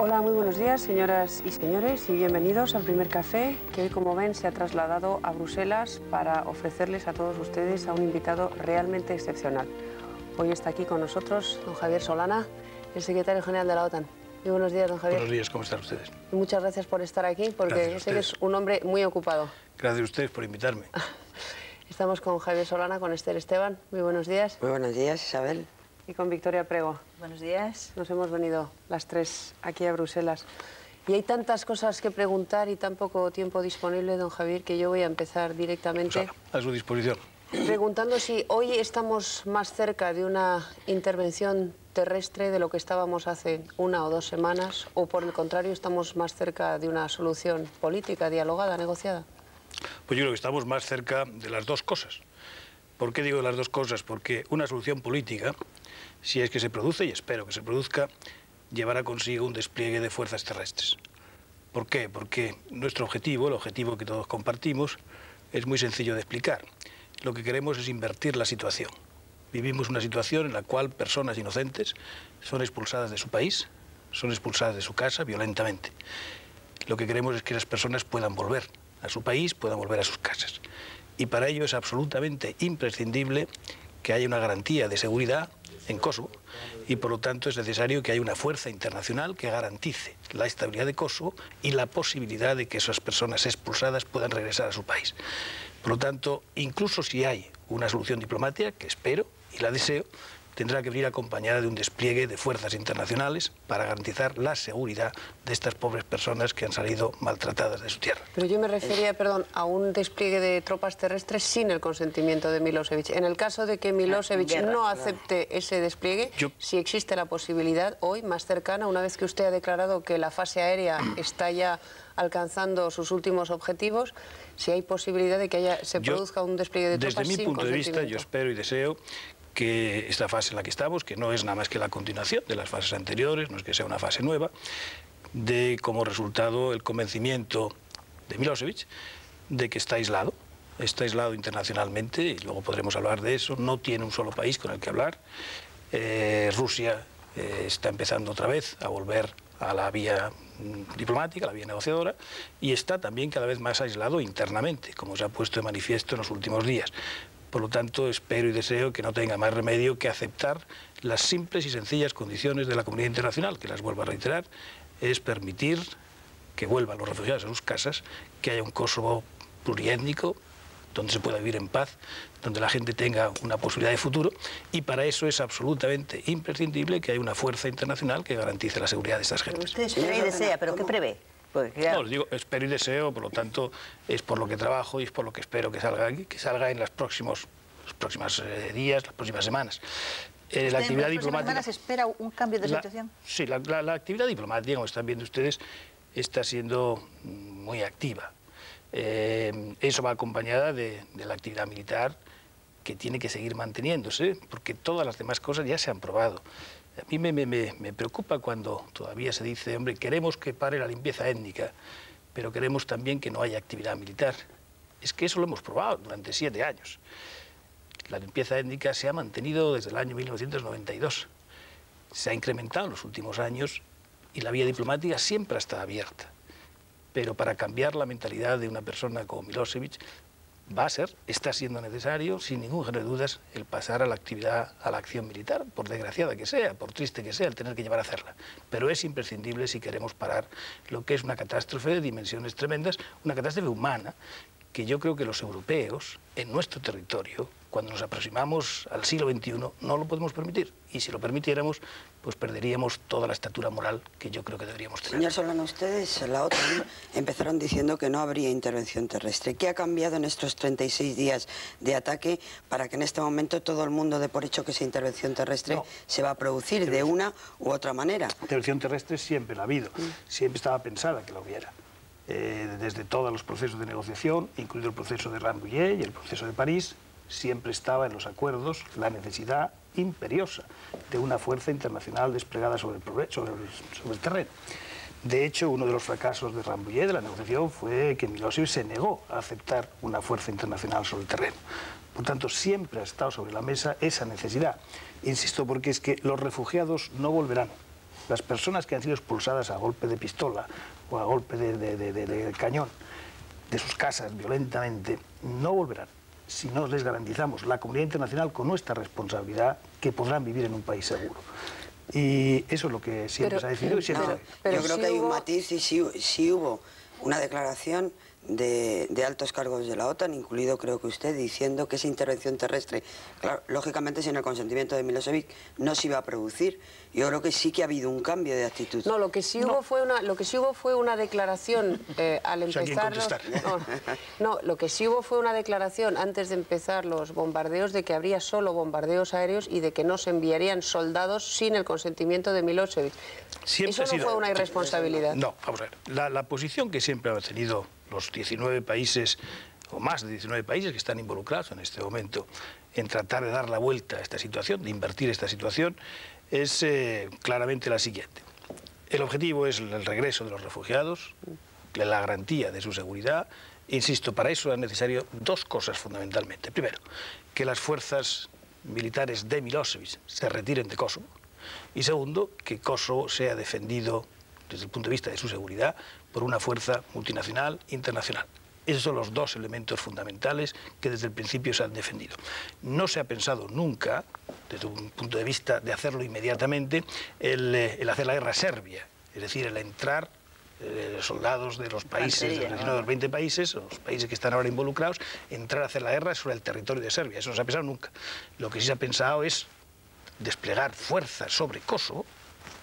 Hola, muy buenos días, señoras y señores, y bienvenidos al primer café, que hoy, como ven, se ha trasladado a Bruselas para ofrecerles a todos ustedes a un invitado realmente excepcional. Hoy está aquí con nosotros don Javier Solana, el secretario general de la OTAN. Muy buenos días, don Javier. Buenos días, ¿cómo están ustedes? Y muchas gracias por estar aquí, porque sé que es un hombre muy ocupado. Gracias a ustedes por invitarme. Estamos con Javier Solana, con Esther Esteban. Muy buenos días. Muy buenos días, Isabel. Y con Victoria Prego. Buenos días. Nos hemos venido las tres aquí a Bruselas. Y hay tantas cosas que preguntar y tan poco tiempo disponible, don Javier, que yo voy a empezar directamente. A su disposición. Preguntando si hoy estamos más cerca de una intervención terrestre de lo que estábamos hace 1 o 2 semanas, o por el contrario estamos más cerca de una solución política, dialogada, negociada. Pues yo creo que estamos más cerca de las dos cosas. ¿Por qué digo las dos cosas? Porque una solución política, si es que se produce, y espero que se produzca, llevará consigo un despliegue de fuerzas terrestres. ¿Por qué? Porque nuestro objetivo, el objetivo que todos compartimos, es muy sencillo de explicar. Lo que queremos es invertir la situación. Vivimos una situación en la cual personas inocentes son expulsadas de su país, son expulsadas de su casa violentamente. Lo que queremos es que las personas puedan volver a su país, puedan volver a sus casas. Y para ello es absolutamente imprescindible que haya una garantía de seguridad en Kosovo y por lo tanto es necesario que haya una fuerza internacional que garantice la estabilidad de Kosovo y la posibilidad de que esas personas expulsadas puedan regresar a su país. Por lo tanto, incluso si hay una solución diplomática, que espero y la deseo, tendrá que venir acompañada de un despliegue de fuerzas internacionales para garantizar la seguridad de estas pobres personas que han salido maltratadas de su tierra. Pero yo me refería, perdón, a un despliegue de tropas terrestres sin el consentimiento de Milosevic. En el caso de que Milosevic no acepte ese despliegue, si existe la posibilidad hoy, más cercana, una vez que usted ha declarado que la fase aérea está ya alcanzando sus últimos objetivos, si hay posibilidad de que se produzca un despliegue de tropas sin consentimiento. Desde mi punto de vista, yo espero y deseo que esta fase en la que estamos, que no es nada más que la continuación de las fases anteriores, no es que sea una fase nueva, dé como resultado el convencimiento de Milosevic de que está aislado internacionalmente, y luego podremos hablar de eso, no tiene un solo país con el que hablar. Rusia está empezando otra vez a volver a la vía diplomática, a la vía negociadora, y está también cada vez más aislado internamente, como se ha puesto de manifiesto en los últimos días. Por lo tanto, espero y deseo que no tenga más remedio que aceptar las simples y sencillas condiciones de la comunidad internacional, que las vuelvo a reiterar, es permitir que vuelvan los refugiados a sus casas, que haya un Kosovo pluriétnico, donde se pueda vivir en paz, donde la gente tenga una posibilidad de futuro, y para eso es absolutamente imprescindible que haya una fuerza internacional que garantice la seguridad de estas gentes. Usted espera y desea, pero ¿qué prevé? No, les digo, espero y deseo, por lo tanto, es por lo que trabajo y es por lo que espero que salga aquí, que salga en los próximos días, las próximas semanas. La actividad diplomática... ¿Se espera un cambio de situación? Sí, la actividad diplomática, como están viendo ustedes, está siendo muy activa. Eso va acompañada de la actividad militar, que tiene que seguir manteniéndose, porque todas las demás cosas ya se han probado. A mí me preocupa cuando todavía se dice, hombre, queremos que pare la limpieza étnica, pero queremos también que no haya actividad militar. Es que eso lo hemos probado durante 7 años. La limpieza étnica se ha mantenido desde el año 1992. Se ha incrementado en los últimos años y la vía diplomática siempre ha estado abierta. Pero para cambiar la mentalidad de una persona como Milosevic, está siendo necesario, sin ningún género de dudas, el pasar a la acción militar, por desgraciada que sea, por triste que sea, el tener que llevar a hacerla. Pero es imprescindible si queremos parar lo que es una catástrofe de dimensiones tremendas, una catástrofe humana, que yo creo que los europeos, en nuestro territorio, cuando nos aproximamos al siglo XXI, no lo podemos permitir. Y si lo permitiéramos, pues perderíamos toda la estatura moral que yo creo que deberíamos tener. Señor Solana, ustedes, la OTAN, empezaron diciendo que no habría intervención terrestre. ¿Qué ha cambiado en estos 36 días de ataque para que en este momento todo el mundo dé por hecho que esa intervención terrestre se va a producir de una u otra manera? Intervención terrestre siempre la ha habido, siempre estaba pensada que la hubiera. Desde todos los procesos de negociación, incluido el proceso de Rambouillet y el proceso de París, siempre estaba en los acuerdos la necesidad imperiosa de una fuerza internacional desplegada sobre el terreno. De hecho, uno de los fracasos de Rambouillet, de la negociación, fue que Milosevic se negó a aceptar una fuerza internacional sobre el terreno. Por tanto, siempre ha estado sobre la mesa esa necesidad. Insisto, porque es que los refugiados no volverán. las personas que han sido expulsadas a golpe de pistola o a golpe de cañón de sus casas violentamente, no volverán si no les garantizamos la comunidad internacional con nuestra responsabilidad que podrán vivir en un país seguro. Y eso es lo que siempre se ha decidido. Y siempre yo creo que hay un matiz y sí hubo una declaración de altos cargos de la OTAN, incluido creo que usted, diciendo que esa intervención terrestre, claro, lógicamente sin el consentimiento de Milosevic no se iba a producir. Yo creo que sí que ha habido un cambio de actitud. No, lo que sí hubo fue una declaración al empezar lo que sí hubo fue una declaración antes de empezar los bombardeos de que habría solo bombardeos aéreos y de que no se enviarían soldados sin el consentimiento de Milosevic. Eso no fue una irresponsabilidad. No, vamos a ver. La posición que siempre han tenido los 19 países, o más de 19 países que están involucrados en este momento en tratar de dar la vuelta a esta situación, de invertir esta situación, es claramente la siguiente. El objetivo es el regreso de los refugiados, la garantía de su seguridad. Insisto, para eso es necesario dos cosas fundamentalmente. Primero, que las fuerzas militares de Milosevic se retiren de Kosovo. Y segundo, que Kosovo sea defendido desde el punto de vista de su seguridad por una fuerza multinacional internacional. Esos son los dos elementos fundamentales que desde el principio se han defendido. No se ha pensado nunca, desde un punto de vista de hacerlo inmediatamente, el hacer la guerra a Serbia, es decir, el entrar soldados de los países, de los 20 países, los países que están ahora involucrados, entrar a hacer la guerra sobre el territorio de Serbia. Eso no se ha pensado nunca. Lo que sí se ha pensado es desplegar fuerzas sobre Kosovo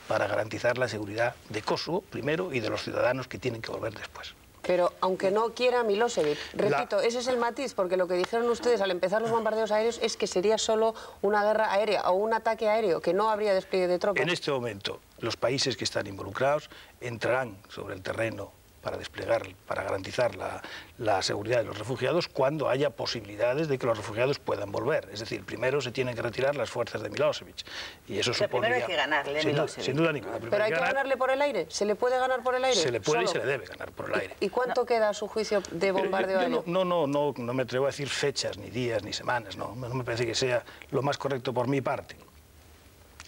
para garantizar la seguridad de Kosovo primero y de los ciudadanos que tienen que volver después. Pero aunque no quiera Milosevic, repito, ese es el matiz, porque lo que dijeron ustedes al empezar los bombardeos aéreos es que sería solo una guerra aérea o un ataque aéreo, que no habría despliegue de tropas. En este momento, los países que están involucrados entrarán sobre el terreno para desplegar, para garantizar la seguridad de los refugiados cuando haya posibilidades de que los refugiados puedan volver. Es decir, primero se tienen que retirar las fuerzas de Milosevic. Y eso supone primero hay que ganarle, Milosevic. Sin duda ninguna. Pero hay que ganarle por el aire. ¿Se le puede ganar por el aire? Se le puede y se le debe ganar por el aire. ¿Y cuánto queda a su juicio de bombardeo aéreo? No me atrevo a decir fechas, ni días, ni semanas. No me parece que sea lo más correcto por mi parte.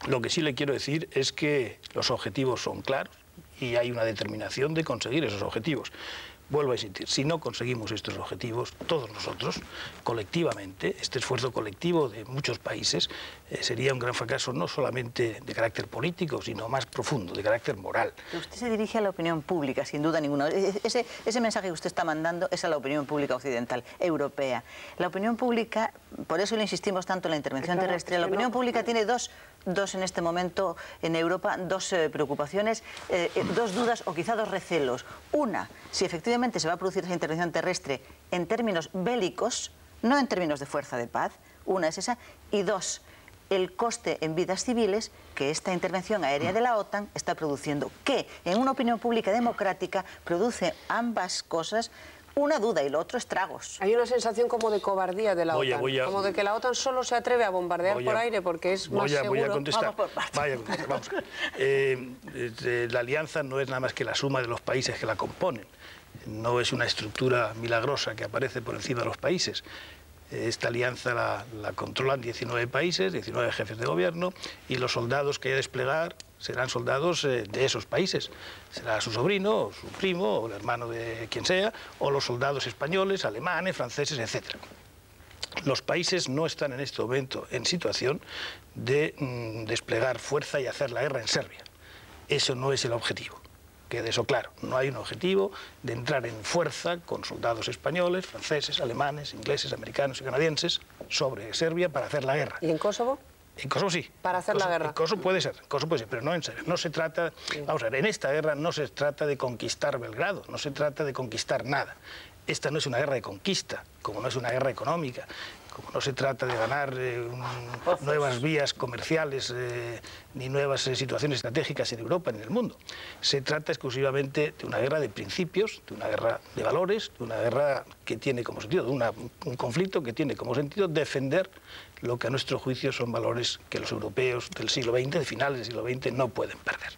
Lo que sí le quiero decir es que los objetivos son claros y hay una determinación de conseguir esos objetivos. Vuelvo a insistir, si no conseguimos estos objetivos, todos nosotros, colectivamente, este esfuerzo colectivo de muchos países, sería un gran fracaso no solamente de carácter político, sino más profundo, de carácter moral. Usted se dirige a la opinión pública, sin duda ninguna. Ese mensaje que usted está mandando es a la opinión pública occidental, europea. La opinión pública, por eso le insistimos tanto en la intervención terrestre, la opinión pública tiene dos en este momento en Europa, dos preocupaciones, dos dudas o quizá dos recelos. Una, si efectivamente se va a producir esa intervención terrestre en términos bélicos, no en términos de fuerza de paz, una es esa, y dos, el coste en vidas civiles que esta intervención aérea de la OTAN está produciendo, que en una opinión pública democrática produce ambas cosas. Una duda y lo otro estragos. Hay una sensación como de cobardía de la OTAN, como de que la OTAN solo se atreve a bombardear por aire porque es más seguro. Voy a contestar. Vamos. La alianza no es nada más que la suma de los países que la componen. No es una estructura milagrosa que aparece por encima de los países. Esta alianza la controlan 19 países, 19 jefes de gobierno, y los soldados que hay que desplegar serán soldados de esos países. Será su sobrino, o su primo, o el hermano de quien sea, o los soldados españoles, alemanes, franceses, etc. Los países no están en este momento en situación de desplegar fuerza y hacer la guerra en Serbia. Eso no es el objetivo. Quede eso claro. No hay un objetivo de entrar en fuerza con soldados españoles, franceses, alemanes, ingleses, americanos y canadienses sobre Serbia para hacer la guerra. ¿Y en Kosovo? En Kosovo sí. Para hacer la guerra. En Kosovo puede ser, pero no en Serbia. No se trata, vamos a ver, en esta guerra no se trata de conquistar Belgrado, no se trata de conquistar nada. Esta no es una guerra de conquista, como no es una guerra económica, como no se trata de ganar nuevas vías comerciales ni nuevas situaciones estratégicas en Europa ni en el mundo. Se trata exclusivamente de una guerra de principios, de una guerra de valores, de una guerra que tiene como sentido, de un conflicto que tiene como sentido defender lo que a nuestro juicio son valores que los europeos del siglo XX, de finales del siglo XX, no pueden perder.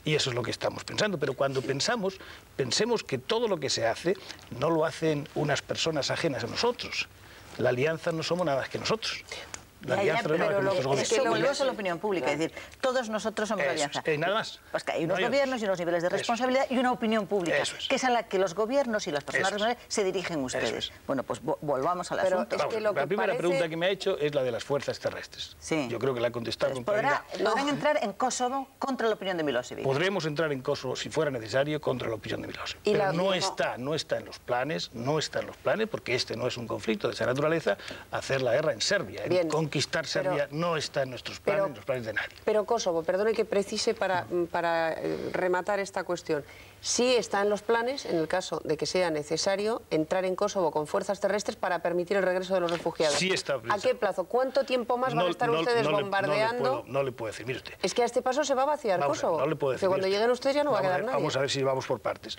Y eso es lo que estamos pensando. Pero cuando pensemos que todo lo que se hace no lo hacen unas personas ajenas a nosotros. La alianza no somos nada más que nosotros. La alianza con nuestros gobiernos. Eso volvemos a la opinión pública, es decir, todos nosotros somos la alianza. Nada más. Pues que hay unos gobiernos y unos niveles de responsabilidad y una opinión pública, que es a la que los gobiernos y las personas responsables se dirigen ustedes. Bueno, pues volvamos al asunto. La primera pregunta que me ha hecho es la de las fuerzas terrestres. Sí. Yo creo que la he contestado con claridad. ¿Podrán entrar en Kosovo contra la opinión de Milosevic? Podremos entrar en Kosovo, si fuera necesario, contra la opinión de Milosevic. Pero no está en los planes, porque este no es un conflicto de esa naturaleza, hacer la guerra en Serbia. Conquistar Serbia no está en nuestros planes, en los planes de nadie. Pero Kosovo, perdone que precise para rematar esta cuestión. Sí está en los planes, en el caso de que sea necesario, entrar en Kosovo con fuerzas terrestres para permitir el regreso de los refugiados. Sí está ¿A qué plazo? ¿Cuánto tiempo más van a estar ustedes bombardeando? No le puedo decir, mire usted. Es que a este paso se va a vaciar Kosovo. No le puedo decir. Que cuando lleguen ustedes ya no va a quedar nadie. Vamos a ver si vamos por partes.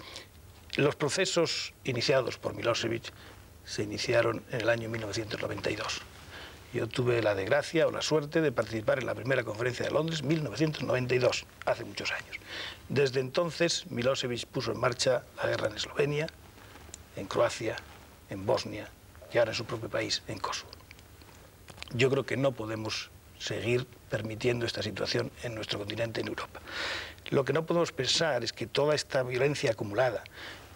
Los procesos iniciados por Milosevic se iniciaron en el año 1992. Yo tuve la desgracia o la suerte de participar en la primera conferencia de Londres, 1992, hace muchos años. Desde entonces, Milosevic puso en marcha la guerra en Eslovenia, en Croacia, en Bosnia y ahora en su propio país, en Kosovo. Yo creo que no podemos seguir permitiendo esta situación en nuestro continente, en Europa. Lo que no podemos pensar es que toda esta violencia acumulada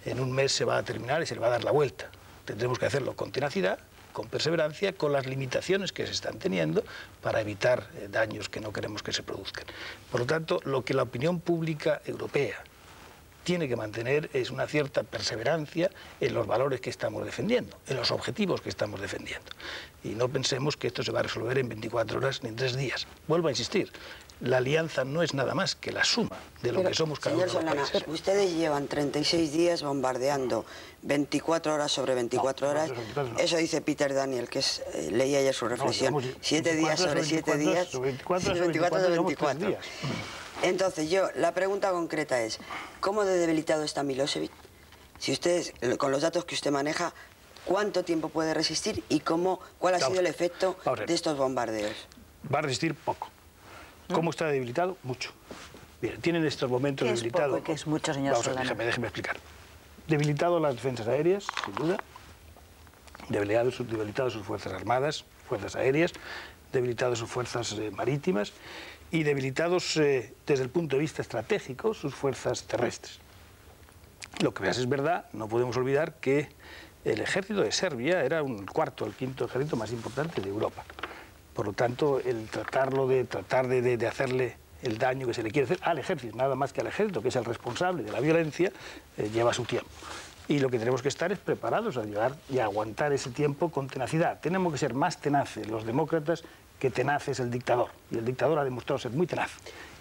en un mes se va a terminar y se le va a dar la vuelta. Tendremos que hacerlo con tenacidad, con perseverancia, con las limitaciones que se están teniendo para evitar daños que no queremos que se produzcan. Por lo tanto, lo que la opinión pública europea tiene que mantener es una cierta perseverancia en los valores que estamos defendiendo, en los objetivos que estamos defendiendo. Y no pensemos que esto se va a resolver en 24 horas ni en 3 días. Vuelvo a insistir, la alianza no es nada más que la suma de lo que somos cada uno de los países. Ustedes llevan 36 días bombardeando 24 horas sobre 24 horas. Eso dice Peter Daniel, que leí ayer su reflexión. 7 días sobre 7 días. 24 sobre 24. Entonces la pregunta concreta es, ¿cómo de debilitado está Milosevic? Si ustedes, con los datos que usted maneja, ¿cuánto tiempo puede resistir y cuál ha sido el efecto de estos bombardeos? Va a resistir poco. ¿Cómo está debilitado? Mucho. Bien, tiene en estos momentos debilitado... ¿Qué es poco y qué es mucho, señor Solana? Déjeme explicar. Debilitado las defensas aéreas, sin duda. Debilitado sus fuerzas armadas, fuerzas aéreas. Debilitado sus fuerzas marítimas. Y debilitados desde el punto de vista estratégico sus fuerzas terrestres. Lo que veas es verdad, no podemos olvidar que el ejército de Serbia era el cuarto o el quinto ejército más importante de Europa. Por lo tanto, el tratar de hacerle el daño que se le quiere hacer al ejército, nada más que al ejército, que es el responsable de la violencia, lleva su tiempo. Y lo que tenemos que estar es preparados a llegar y a aguantar ese tiempo con tenacidad. Tenemos que ser más tenaces los demócratas que tenaces el dictador. Y el dictador ha demostrado ser muy tenaz.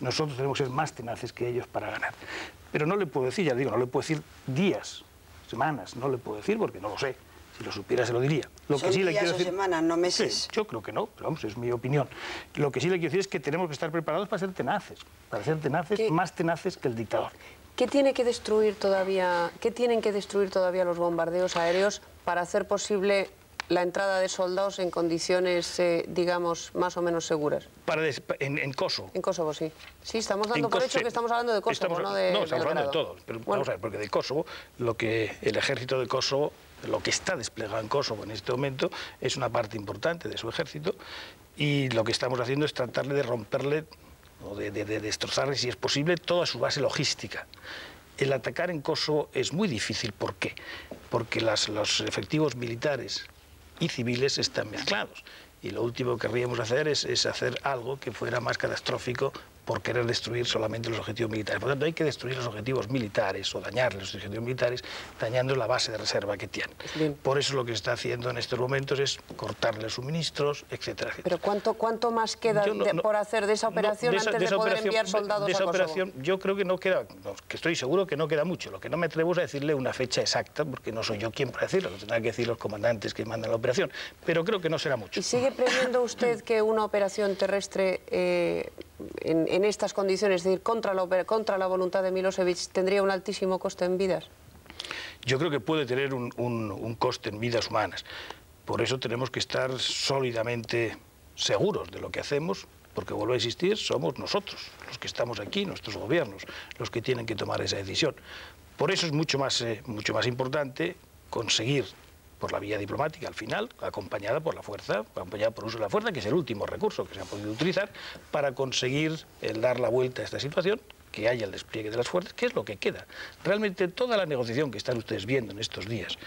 Nosotros tenemos que ser más tenaces que ellos para ganar. Pero no le puedo decir, ya digo, no le puedo decir días, semanas, no le puedo decir porque no lo sé. Si lo supiera se lo diría. Lo que sí le quiero decir, semanas, no meses. Sí, yo creo que no, pero vamos, es mi opinión. Lo que sí le quiero decir es que tenemos que estar preparados para ser tenaces, más tenaces que el dictador. ¿Qué tienen que destruir todavía los bombardeos aéreos para hacer posible la entrada de soldados en condiciones, digamos, más o menos seguras? En Kosovo. En Kosovo, sí. Sí, estamos dando por hecho que estamos hablando de Kosovo, no de No, estamos hablando de todo. Pero vamos a ver, porque de Kosovo, el ejército de Kosovo, lo que está desplegado en Kosovo en este momento, es una parte importante de su ejército, y lo que estamos haciendo es tratarle de romperle o de destrozarle, si es posible, toda su base logística. El atacar en Kosovo es muy difícil. ¿Por qué? Porque los efectivos militares y civiles están mezclados. Y lo último que querríamos hacer es hacer algo que fuera más catastrófico por querer destruir solamente los objetivos militares. Por lo tanto, hay que destruir los objetivos militares o dañarles los objetivos militares dañando la base de reserva que tienen. Bien. Por eso lo que se está haciendo en estos momentos es cortarles suministros, etcétera, etcétera. Pero ¿cuánto más queda por hacer de esa operación antes de poder enviar soldados a Kosovo? Yo creo que no queda, que estoy seguro que no queda mucho. Lo que no me atrevo es a decirle una fecha exacta, porque no soy yo quien para decirlo, lo tendrán que decir los comandantes que mandan la operación, pero creo que no será mucho. ¿Y sigue previendo usted que una operación terrestre en estas condiciones, es decir, contra la voluntad de Milosevic, tendría un altísimo coste en vidas? Yo creo que puede tener un coste en vidas humanas. Por eso tenemos que estar sólidamente seguros de lo que hacemos, porque, vuelvo a insistir, somos nosotros, los que estamos aquí, nuestros gobiernos, los que tienen que tomar esa decisión. Por eso es mucho más importante conseguir por la vía diplomática al final, acompañada por la fuerza, acompañada por uso de la fuerza, que es el último recurso que se ha podido utilizar para conseguir dar la vuelta a esta situación, que haya el despliegue de las fuerzas, que es lo que queda. Realmente toda la negociación que están ustedes viendo en estos días,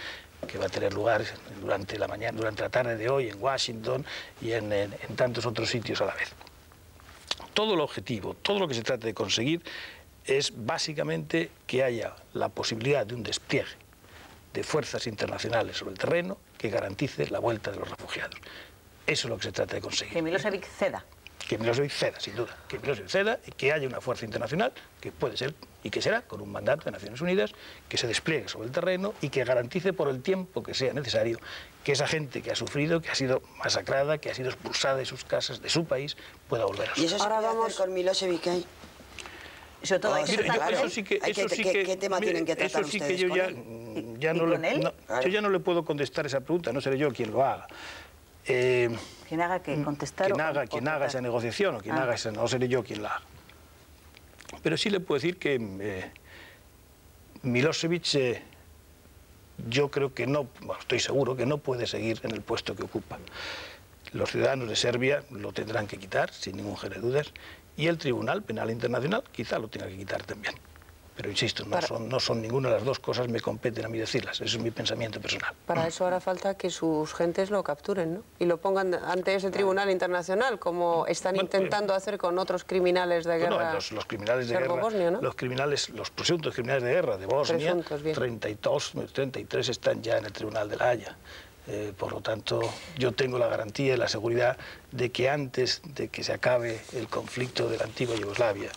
que va a tener lugar durante la mañana, durante la tarde de hoy en Washington y en tantos otros sitios a la vez. Todo el objetivo, todo lo que se trata de conseguir es básicamente que haya la posibilidad de un despliegue de fuerzas internacionales sobre el terreno que garantice la vuelta de los refugiados. Eso es lo que se trata de conseguir. Que Milosevic ceda. Que Milosevic ceda, sin duda. Que Milosevic ceda y que haya una fuerza internacional que puede ser y que será con un mandato de Naciones Unidas que se despliegue sobre el terreno y que garantice por el tiempo que sea necesario que esa gente que ha sufrido, que ha sido masacrada, que ha sido expulsada de sus casas, de su país, pueda volver a su casa. ¿Y eso se puede hacer con Milosevic ahí? Sobre todo ¿Qué tema tienen que tratar eso sí ustedes que yo con ya no le, yo ya no le puedo contestar esa pregunta, no seré yo quien lo haga. ¿Quién haga que contestar? Quien haga esa negociación o quien haga esa, no seré yo quien la haga. Pero sí le puedo decir que Milosevic, yo creo que no, bueno, estoy seguro que no puede seguir en el puesto que ocupa. Los ciudadanos de Serbia lo tendrán que quitar, sin ningún género de dudas, y el Tribunal Penal Internacional quizá lo tenga que quitar también. Pero insisto, no son ninguna de las dos cosas, me competen a mí decirlas, eso es mi pensamiento personal. Para eso hará falta que sus gentes lo capturen, ¿no? Y lo pongan ante ese Tribunal Internacional, como están intentando hacer con otros criminales de guerra. Los criminales de guerra, ¿no? Los presuntos criminales de guerra de Bosnia, 32, 33 están ya en el Tribunal de La Haya. Por lo tanto, yo tengo la garantía y la seguridad de que antes de que se acabe el conflicto de la antigua Yugoslavia,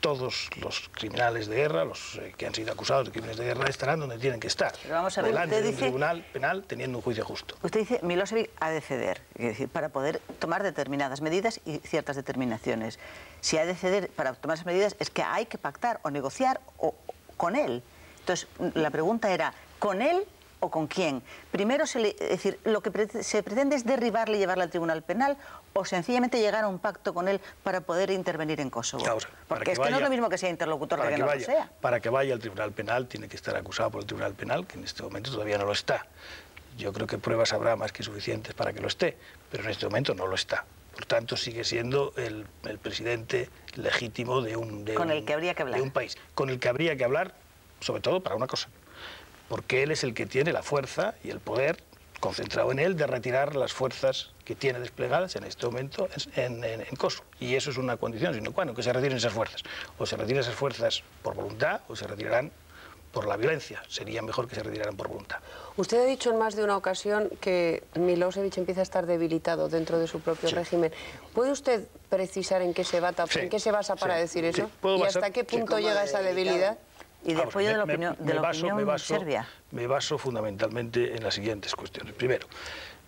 todos los criminales de guerra, los que han sido acusados de crímenes de guerra, estarán donde tienen que estar. Pero vamos a ver, delante de un tribunal penal teniendo un juicio justo. Usted dice Milosevic ha de ceder, es decir, para poder tomar determinadas medidas y ciertas determinaciones. Si ha de ceder para tomar esas medidas es que hay que pactar o negociar con él. Entonces, la pregunta era, ¿con él o con quién? Primero, es decir, lo que se pretende es derribarle y llevarle al Tribunal Penal o sencillamente llegar a un pacto con él para poder intervenir en Kosovo. Claro, porque es que no es lo mismo que sea interlocutor que no lo sea. Para que vaya al Tribunal Penal tiene que estar acusado por el Tribunal Penal, que en este momento todavía no lo está. Yo creo que pruebas habrá más que suficientes para que lo esté, pero en este momento no lo está. Por tanto, sigue siendo el presidente legítimo de un país. Con el que habría que hablar, sobre todo para una cosa, porque él es el que tiene la fuerza y el poder concentrado en él de retirar las fuerzas que tiene desplegadas en este momento en Kosovo. Y eso es una condición sine qua non, que se retiren esas fuerzas. O se retiran esas fuerzas por voluntad o se retirarán por la violencia. Sería mejor que se retiraran por voluntad. Usted ha dicho en más de una ocasión que Milosevic empieza a estar debilitado dentro de su propio régimen. ¿Puede usted precisar en qué se basa para decir eso? ¿Y hasta qué punto llega esa debilidad? Y de apoyo de la opinión serbia. Me baso fundamentalmente en las siguientes cuestiones. Primero,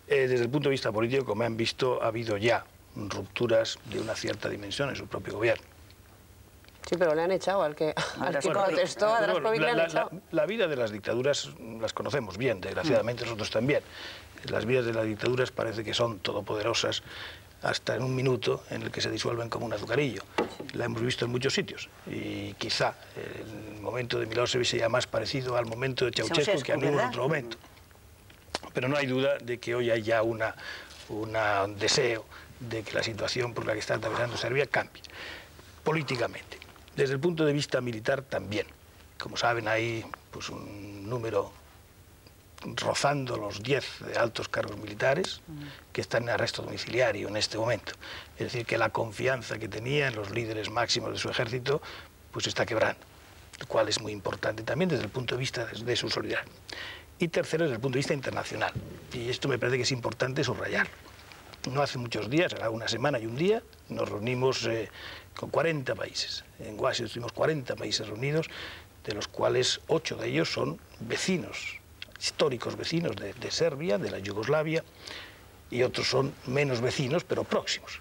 desde el punto de vista político, como han visto, ha habido ya rupturas de una cierta dimensión en su propio gobierno. Sí, pero le han echado al que protestó, a Drašković le han echado. La vida de las dictaduras las conocemos bien, desgraciadamente nosotros también. Las vidas de las dictaduras parece que son todopoderosas hasta en un minuto en el que se disuelven como un azucarillo. La hemos visto en muchos sitios y quizá el momento de Milosevic sea más parecido al momento de Ceausescu que a ningún otro momento. Pero no hay duda de que hoy hay ya un deseo de que la situación por la que está atravesando Serbia cambie, políticamente. Desde el punto de vista militar también. Como saben, hay pues, un número rozando los 10 altos cargos militares que están en arresto domiciliario en este momento. Es decir, que la confianza que tenía en los líderes máximos de su ejército pues está quebrando, lo cual es muy importante también desde el punto de vista de su solidaridad. Y tercero, desde el punto de vista internacional. Y esto me parece que es importante subrayar. No hace muchos días, era una semana y un día, nos reunimos con 40 países. En Washington estuvimos 40 países reunidos, de los cuales 8 de ellos son vecinos, históricos vecinos de Serbia, de la Yugoslavia, y otros son menos vecinos, pero próximos.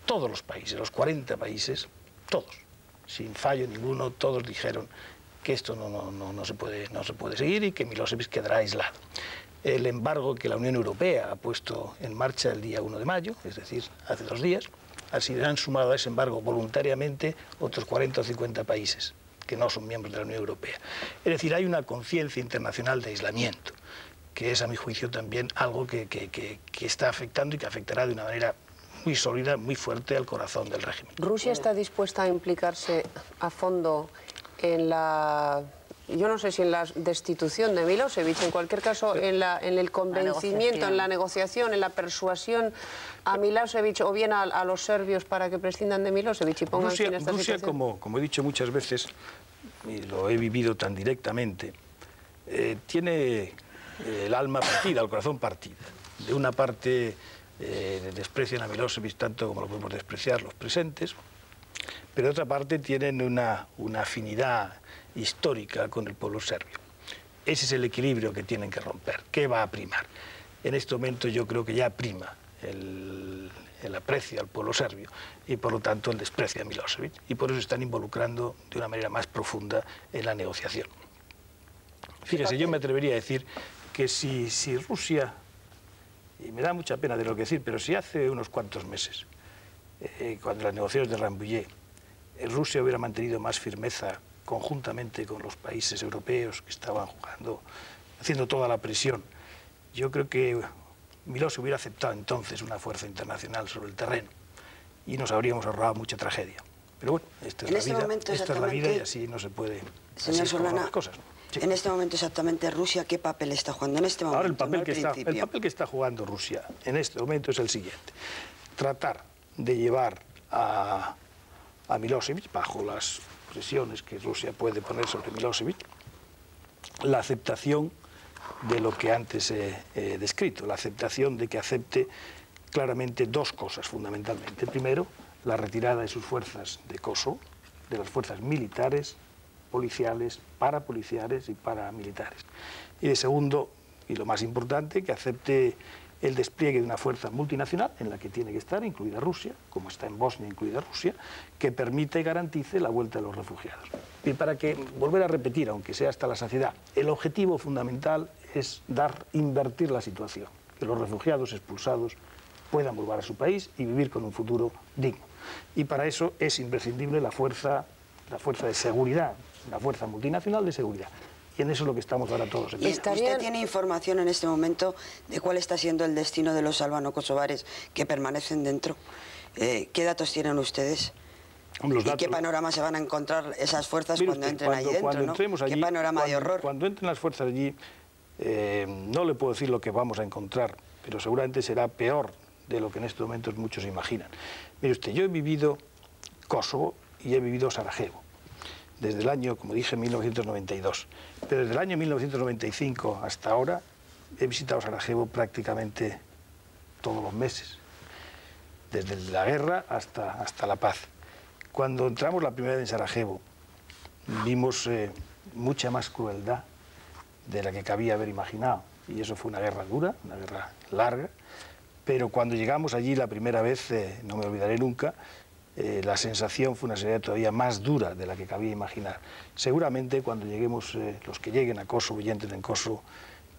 Todos los países, los 40 países, todos, sin fallo ninguno, todos dijeron que esto no se puede seguir y que Milosevic quedará aislado. El embargo que la Unión Europea ha puesto en marcha el día 1 de mayo, es decir, hace 2 días, han sumado a ese embargo voluntariamente otros 40 o 50 países que no son miembros de la Unión Europea. Es decir, hay una conciencia internacional de aislamiento que es, a mi juicio, también algo que está afectando y que afectará de una manera muy sólida, muy fuerte al corazón del régimen. ¿Rusia está dispuesta a implicarse a fondo en la... yo no sé si en la destitución de Milosevic, en cualquier caso en el convencimiento, en la negociación, en la persuasión a Milosevic o bien a los serbios para que prescindan de Milosevic y pongan fin a esta situación? Como he dicho muchas veces, y lo he vivido tan directamente, tiene el alma partida, el corazón partido. De una parte desprecian a Milosevic tanto como lo podemos despreciar los presentes, pero de otra parte tienen una afinidad histórica con el pueblo serbio. Ese es el equilibrio que tienen que romper. ¿Qué va a primar? En este momento yo creo que ya prima el aprecio al pueblo serbio y por lo tanto el desprecio a Milosevic, y por eso están involucrando de una manera más profunda en la negociación. Fíjese, yo me atrevería a decir que si Rusia, y me da mucha pena de lo que decir, pero si hace unos cuantos meses, cuando las negociaciones de Rambouillet, Rusia hubiera mantenido más firmeza conjuntamente con los países europeos que estaban jugando, haciendo toda la presión, yo creo que Milosevic hubiera aceptado entonces una fuerza internacional sobre el terreno y nos habríamos ahorrado mucha tragedia. Pero bueno, esta es la vida y así no se puede... Señor Solana, las cosas, ¿no? Sí. En este momento exactamente Rusia, ¿qué papel está jugando en este momento? Ahora el papel que está jugando Rusia en este momento es el siguiente: tratar de llevar a Milosevic, bajo las presiones que Rusia puede poner sobre Milosevic, la aceptación de lo que antes he descrito, la aceptación de que acepte claramente dos cosas fundamentalmente. Primero, la retirada de sus fuerzas de Kosovo, de las fuerzas militares, policiales, parapoliciales y paramilitares. Y de segundo, y lo más importante, que acepte el despliegue de una fuerza multinacional en la que tiene que estar, incluida Rusia, como está en Bosnia, incluida Rusia, que permita y garantice la vuelta de los refugiados. Y para que, volver a repetir, aunque sea hasta la saciedad, el objetivo fundamental es invertir la situación, que los refugiados expulsados puedan volver a su país y vivir con un futuro digno. Y para eso es imprescindible la fuerza de seguridad, la fuerza multinacional de seguridad. Y en eso es lo que estamos ahora todos. ¿Usted tiene información en este momento de cuál está siendo el destino de los albano-kosovares que permanecen dentro? ¿Qué datos tienen ustedes? ¿Y qué panorama se van a encontrar esas fuerzas cuando entren ahí dentro? ¿No? ¿Qué panorama de horror? Cuando entren las fuerzas allí, no le puedo decir lo que vamos a encontrar, pero seguramente será peor de lo que en estos momentos muchos imaginan. Mire usted, yo he vivido Kosovo y he vivido Sarajevo, desde el año, como dije, 1992. Pero desde el año 1995 hasta ahora he visitado Sarajevo prácticamente todos los meses, desde la guerra hasta la paz. Cuando entramos la primera vez en Sarajevo, vimos mucha más crueldad de la que cabía haber imaginado. Y eso fue una guerra dura, una guerra larga. Pero cuando llegamos allí la primera vez, no me olvidaré nunca, la sensación fue una sensación todavía más dura de la que cabía imaginar. Seguramente cuando lleguemos, los que lleguen a Kosovo y entren en Kosovo,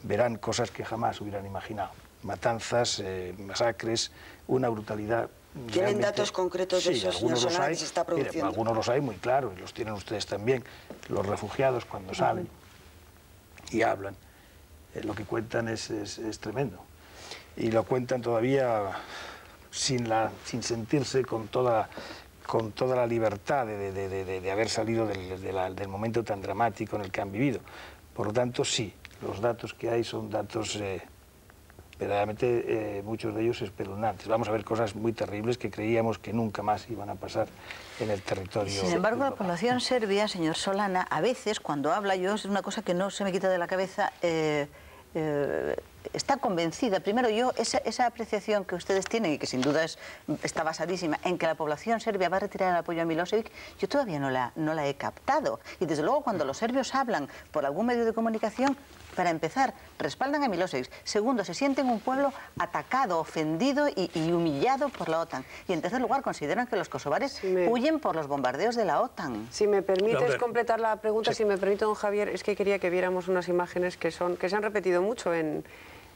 verán cosas que jamás hubieran imaginado. Matanzas, masacres, una brutalidad. ¿Tienen datos concretos de eso, señor Solana, que se está produciendo? Mire, algunos los hay muy claros, y los tienen ustedes también. Los refugiados cuando salen y hablan, lo que cuentan es tremendo. Y lo cuentan todavía sin sentirse con toda la libertad de haber salido del momento tan dramático en el que han vivido. Por lo tanto, sí, los datos que hay son datos verdaderamente, muchos de ellos espeluznantes. Vamos a ver cosas muy terribles que creíamos que nunca más iban a pasar en el territorio. Sin embargo, la población serbia, señor Solana, a veces cuando habla, es una cosa que no se me quita de la cabeza, está convencida, primero esa apreciación que ustedes tienen y que sin duda está basadísima en que la población serbia va a retirar el apoyo a Milosevic, yo todavía no la he captado. Y desde luego cuando los serbios hablan por algún medio de comunicación, para empezar, respaldan a Milosevic. Segundo, se sienten un pueblo atacado, ofendido y humillado por la OTAN. Y en tercer lugar, consideran que los kosovares huyen por los bombardeos de la OTAN. Si me permites completar la pregunta, si me permite, don Javier, es que quería que viéramos unas imágenes que se han repetido mucho en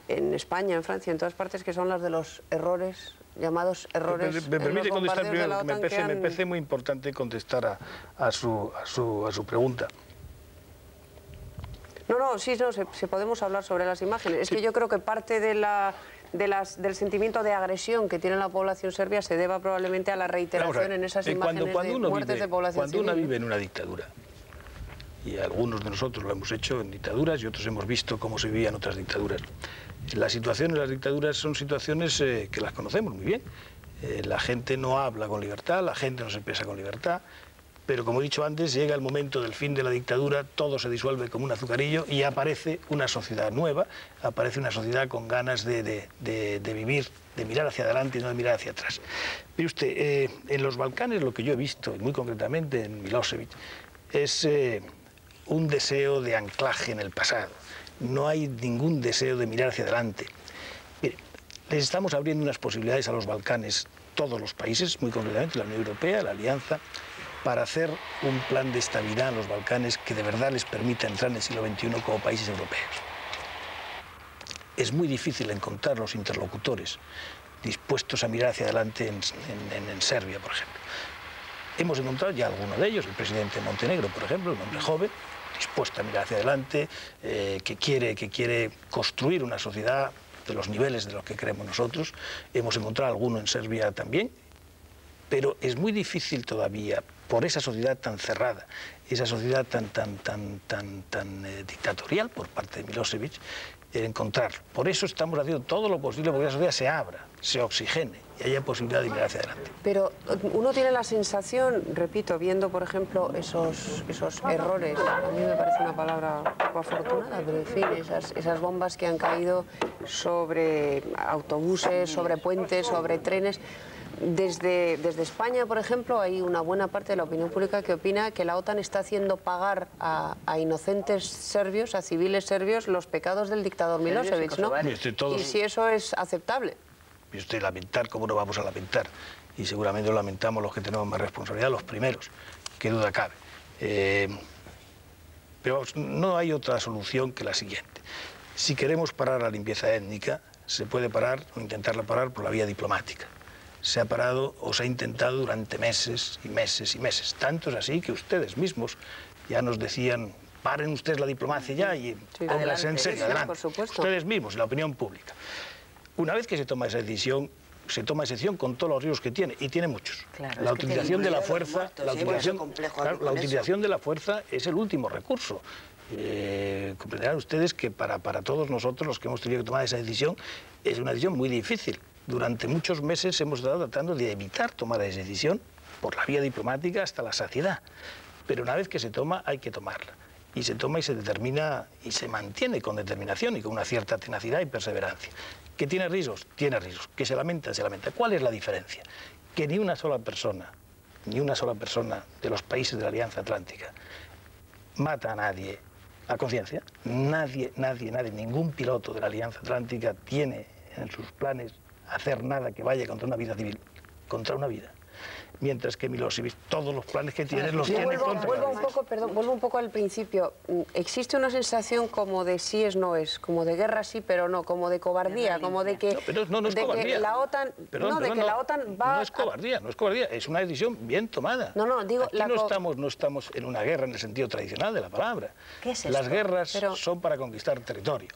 España, en Francia, en todas partes, que son las de los errores, llamados errores. Me permite contestar primero, que me parece muy importante contestar a su pregunta. No, sí, se podemos hablar sobre las imágenes. Es que yo creo que parte del sentimiento de agresión que tiene la población serbia se deba probablemente a la reiteración en esas imágenes de muertes de población civil. Cuando uno vive en una dictadura, y algunos de nosotros lo hemos hecho en dictaduras y otros hemos visto cómo se vivía en otras dictaduras. Las situaciones de las dictaduras son situaciones que las conocemos muy bien. La gente no habla con libertad, la gente no se expresa con libertad, pero como he dicho antes, llega el momento del fin de la dictadura, todo se disuelve como un azucarillo y aparece una sociedad nueva, aparece una sociedad con ganas de vivir, de mirar hacia adelante y no de mirar hacia atrás. Mire usted, en los Balcanes lo que yo he visto, y muy concretamente en Milosevic, es un deseo de anclaje en el pasado. No hay ningún deseo de mirar hacia adelante. Mire, les estamos abriendo unas posibilidades a los Balcanes, todos los países, muy concretamente la Unión Europea, la Alianza, para hacer un plan de estabilidad en los Balcanes que de verdad les permita entrar en el siglo XXI como países europeos. Es muy difícil encontrar los interlocutores dispuestos a mirar hacia adelante en Serbia, por ejemplo. Hemos encontrado ya alguno de ellos, el presidente de Montenegro, por ejemplo, un hombre joven, dispuesto a mirar hacia adelante, que quiere construir una sociedad de los niveles de los que queremos nosotros. Hemos encontrado alguno en Serbia también, pero es muy difícil todavía, por esa sociedad tan cerrada, esa sociedad tan dictatorial por parte de Milosevic, encontrarlo. Por eso estamos haciendo todo lo posible porque la sociedad se abra, se oxigene y haya posibilidad de mirar hacia adelante. Pero uno tiene la sensación, repito, viendo por ejemplo esos errores, a mí me parece una palabra poco afortunada, pero en fin, esas bombas que han caído sobre autobuses, sobre puentes, sobre trenes. Desde España, por ejemplo, hay una buena parte de la opinión pública que opina que la OTAN está haciendo pagar a inocentes serbios, a civiles serbios, los pecados del dictador Milosevic, ¿no? Y si eso es aceptable. Y usted lamentar, ¿cómo no vamos a lamentar? Y seguramente lo lamentamos los que tenemos más responsabilidad, los primeros, qué duda cabe. Pero no hay otra solución que la siguiente. Si queremos parar la limpieza étnica, se puede parar o intentarla parar por la vía diplomática. Se ha parado o se ha intentado durante meses y meses y meses. Tanto es así que ustedes mismos ya nos decían, paren ustedes la diplomacia ya y pónganse en serio, adelante. Por supuesto. Ustedes mismos, la opinión pública. Una vez que se toma esa decisión, se toma esa decisión con todos los riesgos que tiene, y tiene muchos. Claro, la utilización de la fuerza, la utilización de la fuerza es el último recurso. Comprenderán ustedes que para todos nosotros, los que hemos tenido que tomar esa decisión, es una decisión muy difícil. Durante muchos meses hemos estado tratando de evitar tomar esa decisión por la vía diplomática hasta la saciedad. Pero una vez que se toma, hay que tomarla. Y se toma y se determina y se mantiene con determinación y con una cierta tenacidad y perseverancia. ¿Que tiene riesgos? Tiene riesgos. ¿Que se lamenta? Se lamenta. ¿Cuál es la diferencia? Que ni una sola persona de los países de la Alianza Atlántica mata a nadie a conciencia. Nadie, ningún piloto de la Alianza Atlántica tiene en sus planes hacer nada que vaya contra una vida civil, contra una vida. Mientras que Milosevic, todos los planes que tiene, los tiene contra la vida. Vuelvo un poco al principio. Existe una sensación como de sí es, no es, como de guerra sí, pero no, como de cobardía, como de que... No es cobardía. Que la OTAN, la OTAN va... No es cobardía, es una decisión bien tomada. Digo... Aquí no estamos en una guerra en el sentido tradicional de la palabra. ¿Qué es esto? Las guerras son para conquistar territorio.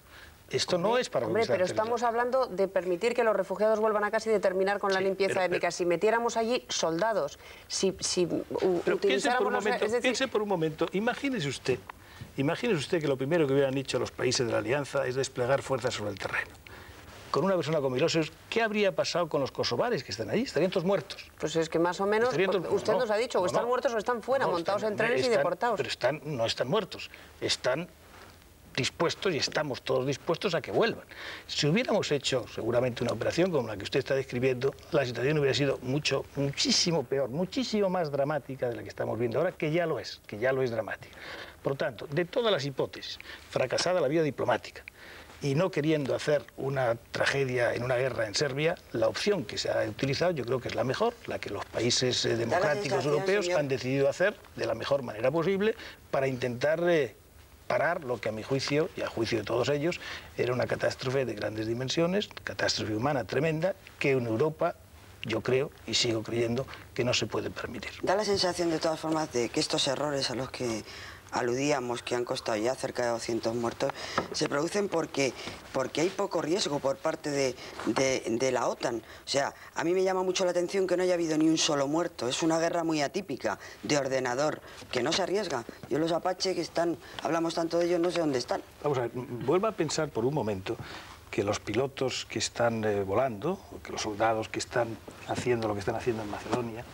Esto no es para conquistar pero estamos hablando de permitir que los refugiados vuelvan a casa y de terminar con la limpieza étnica. Si metiéramos allí soldados, si utilizáramos... Piense por un momento, imagínese usted que lo primero que hubieran dicho los países de la Alianza es desplegar fuerzas sobre el terreno. Con una persona como Milosevic, ¿qué habría pasado con los kosovares que están allí? Estarían todos muertos. Pues es que más o menos, usted nos ha dicho, o están muertos o están fuera, montados en trenes y deportados. Pero no están muertos, están dispuestos y estamos todos dispuestos a que vuelvan. Si hubiéramos hecho seguramente una operación como la que usted está describiendo, la situación hubiera sido muchísimo peor, muchísimo más dramática de la que estamos viendo ahora, que ya lo es dramática. Por lo tanto, de todas las hipótesis, fracasada la vía diplomática y no queriendo hacer una tragedia en una guerra en Serbia, la opción que se ha utilizado yo creo que es la mejor, la que los países democráticos europeos han decidido hacer de la mejor manera posible para intentar parar lo que a mi juicio, y a juicio de todos ellos, era una catástrofe de grandes dimensiones, catástrofe humana tremenda, que en Europa, yo creo, y sigo creyendo, que no se puede permitir. Da la sensación, de todas formas, de que estos errores a los que aludíamos, que han costado ya cerca de 200 muertos, se producen porque hay poco riesgo por parte de la OTAN. O sea, a mí me llama mucho la atención que no haya habido ni un solo muerto. Es una guerra muy atípica, de ordenador, que no se arriesga. Yo los Apache que están, hablamos tanto de ellos, no sé dónde están. Vamos a ver, vuelva a pensar por un momento que los pilotos que están volando, que los soldados que están haciendo lo que están haciendo en Macedonia,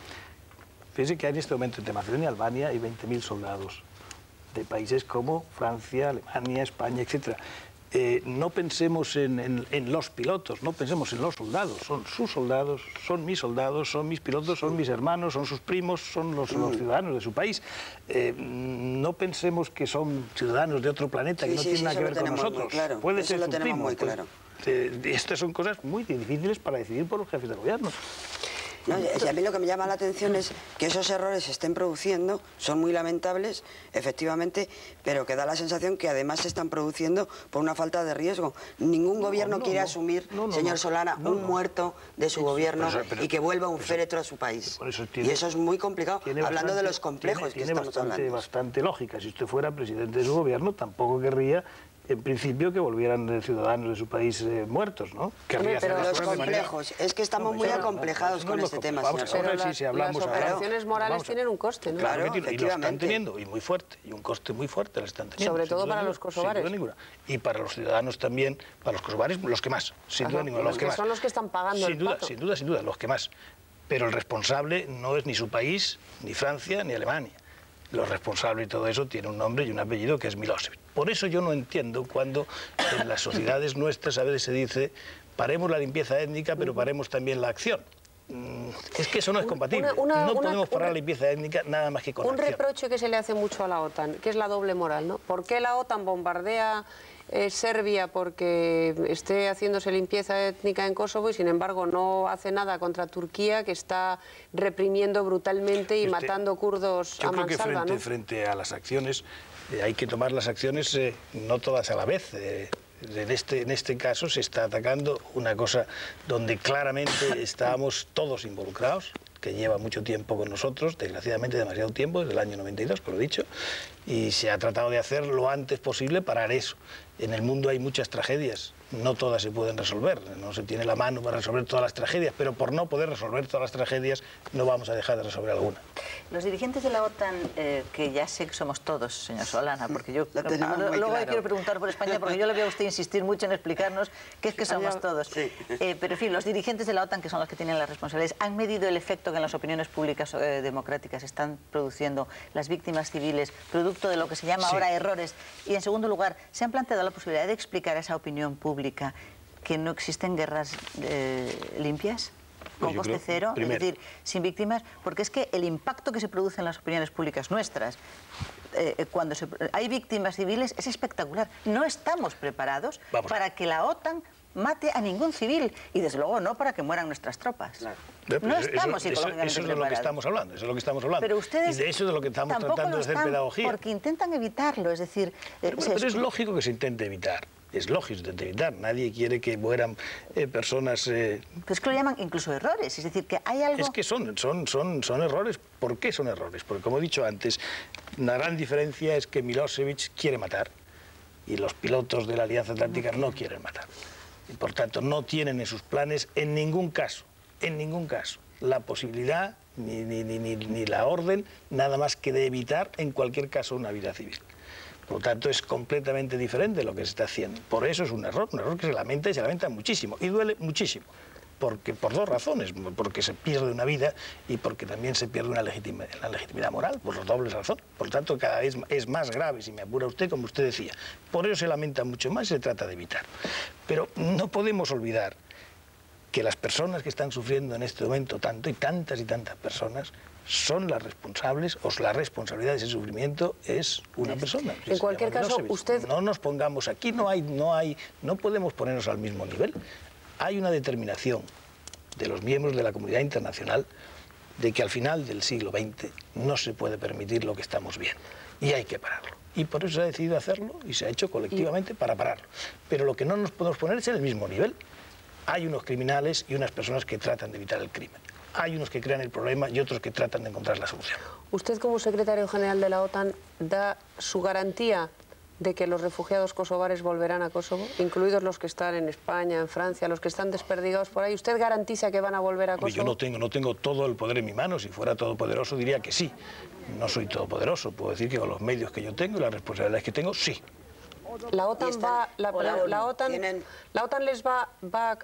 fíjense que en este momento entre Macedonia y Albania hay 20.000 soldados de países como Francia, Alemania, España, etc. No pensemos en los pilotos, no pensemos en los soldados, son sus soldados, son mis pilotos, son mis hermanos, son sus primos, son los ciudadanos de su país. No pensemos que son ciudadanos de otro planeta, que no tienen nada que ver con nosotros. Claro. Puede ser lo su tenemos primo, muy claro. Estas son cosas muy difíciles para decidir por los jefes de gobierno. No, y a mí lo que me llama la atención es que esos errores se estén produciendo, son muy lamentables, efectivamente, pero que da la sensación que además se están produciendo por una falta de riesgo. Ningún gobierno quiere asumir, señor Solana, un muerto de su gobierno y que vuelva un féretro a su país. Y eso es muy complicado, hablando de los complejos que estamos hablando. Tiene bastante lógica. Si usted fuera presidente de su gobierno, tampoco querría, en principio, que volvieran ciudadanos de su país muertos, ¿no? Pero los complejos, es que estamos muy acomplejados con este tema, señor. Pero las operaciones morales tienen un coste, ¿no? Claro, y lo están teniendo, y muy fuerte, y un coste muy fuerte lo están teniendo. Sobre todo para los kosovares. Y para los ciudadanos también, para los kosovares, los que más, sin duda ninguna, los que más. Son los que están pagando el pato. Sin duda, los que más. Pero el responsable no es ni su país, ni Francia, ni Alemania. Lo responsable y todo eso tiene un nombre y un apellido que es Milosevic. Por eso yo no entiendo cuando en las sociedades nuestras a veces se dice paremos la limpieza étnica, pero paremos también la acción. Es que eso no es compatible. No podemos parar la limpieza étnica nada más que con acción. Un reproche que se le hace mucho a la OTAN, que es la doble moral, ¿no? ¿Por qué la OTAN bombardea Serbia porque esté haciéndose limpieza étnica en Kosovo y sin embargo no hace nada contra Turquía, que está reprimiendo brutalmente y matando kurdos a mansalva? Yo creo que frente a las acciones hay que tomar las acciones no todas a la vez. En este caso se está atacando una cosa donde claramente estábamos todos involucrados, que lleva mucho tiempo con nosotros, desgraciadamente demasiado tiempo, desde el año 92, como he dicho, y se ha tratado de hacer lo antes posible parar eso. En el mundo hay muchas tragedias, no todas se pueden resolver, no se tiene la mano para resolver todas las tragedias, pero por no poder resolver todas las tragedias no vamos a dejar de resolver alguna. Los dirigentes de la OTAN, que ya sé que somos todos, señor Solana, porque yo luego le quiero preguntar por España, porque yo le veo a usted insistir mucho en explicarnos que es que somos todos. Sí. Pero en fin, los dirigentes de la OTAN, que son los que tienen las responsabilidades, ¿han medido el efecto que en las opiniones públicas democráticas están produciendo las víctimas civiles, producto de lo que se llama ahora errores? Y en segundo lugar, ¿se han planteado la posibilidad de explicar a esa opinión pública que no existen guerras limpias? Con coste cero, es decir, sin víctimas, porque es que el impacto que se produce en las opiniones públicas nuestras, cuando hay víctimas civiles, es espectacular. No estamos preparados para que la OTAN mate a ningún civil y desde luego no para que mueran nuestras tropas. Claro. No estamos psicológicamente preparados. Eso es de lo que estamos hablando, eso es lo que estamos hablando. Pero ustedes y de eso es de lo que estamos tratando de hacer pedagogía. Porque intentan evitarlo, es decir... Pero es lógico que se intente evitar. Es lógico, se intenta evitar. Nadie quiere que mueran personas... Pues que lo llaman incluso errores, es decir, que hay algo... Es que son errores. ¿Por qué son errores? Porque, como he dicho antes, una gran diferencia es que Milosevic quiere matar y los pilotos de la Alianza Atlántica no quieren matar. Y, por tanto, no tienen en sus planes en ningún caso, la posibilidad ni la orden, nada más que de evitar, en cualquier caso, una vida civil. Por lo tanto, es completamente diferente lo que se está haciendo. Por eso es un error que se lamenta y se lamenta muchísimo, y duele muchísimo. Por dos razones, porque se pierde una vida y porque también se pierde la legitimidad moral, por las dobles razones. Por lo tanto, cada vez es más grave, si me apura usted, como usted decía. Por eso se lamenta mucho más y se trata de evitar. Pero no podemos olvidar que las personas que están sufriendo en este momento tanto, y tantas personas, son las responsables, o la responsabilidad de ese sufrimiento es una persona. En cualquier caso, usted... No nos pongamos aquí, no podemos ponernos al mismo nivel. Hay una determinación de los miembros de la comunidad internacional de que al final del siglo XX no se puede permitir lo que estamos viendo y hay que pararlo. Y por eso se ha decidido hacerlo y se ha hecho colectivamente para pararlo. Pero lo que no nos podemos poner es en el mismo nivel. Hay unos criminales y unas personas que tratan de evitar el crimen. Hay unos que crean el problema y otros que tratan de encontrar la solución. Usted, como secretario general de la OTAN, da su garantía de que los refugiados kosovares volverán a Kosovo, incluidos los que están en España, en Francia, los que están desperdigados por ahí. ¿Usted garantiza que van a volver a Kosovo? Yo no tengo todo el poder en mi mano. Si fuera todopoderoso diría que sí. No soy todopoderoso. Puedo decir que con los medios que yo tengo y las responsabilidades que tengo, sí. La OTAN les va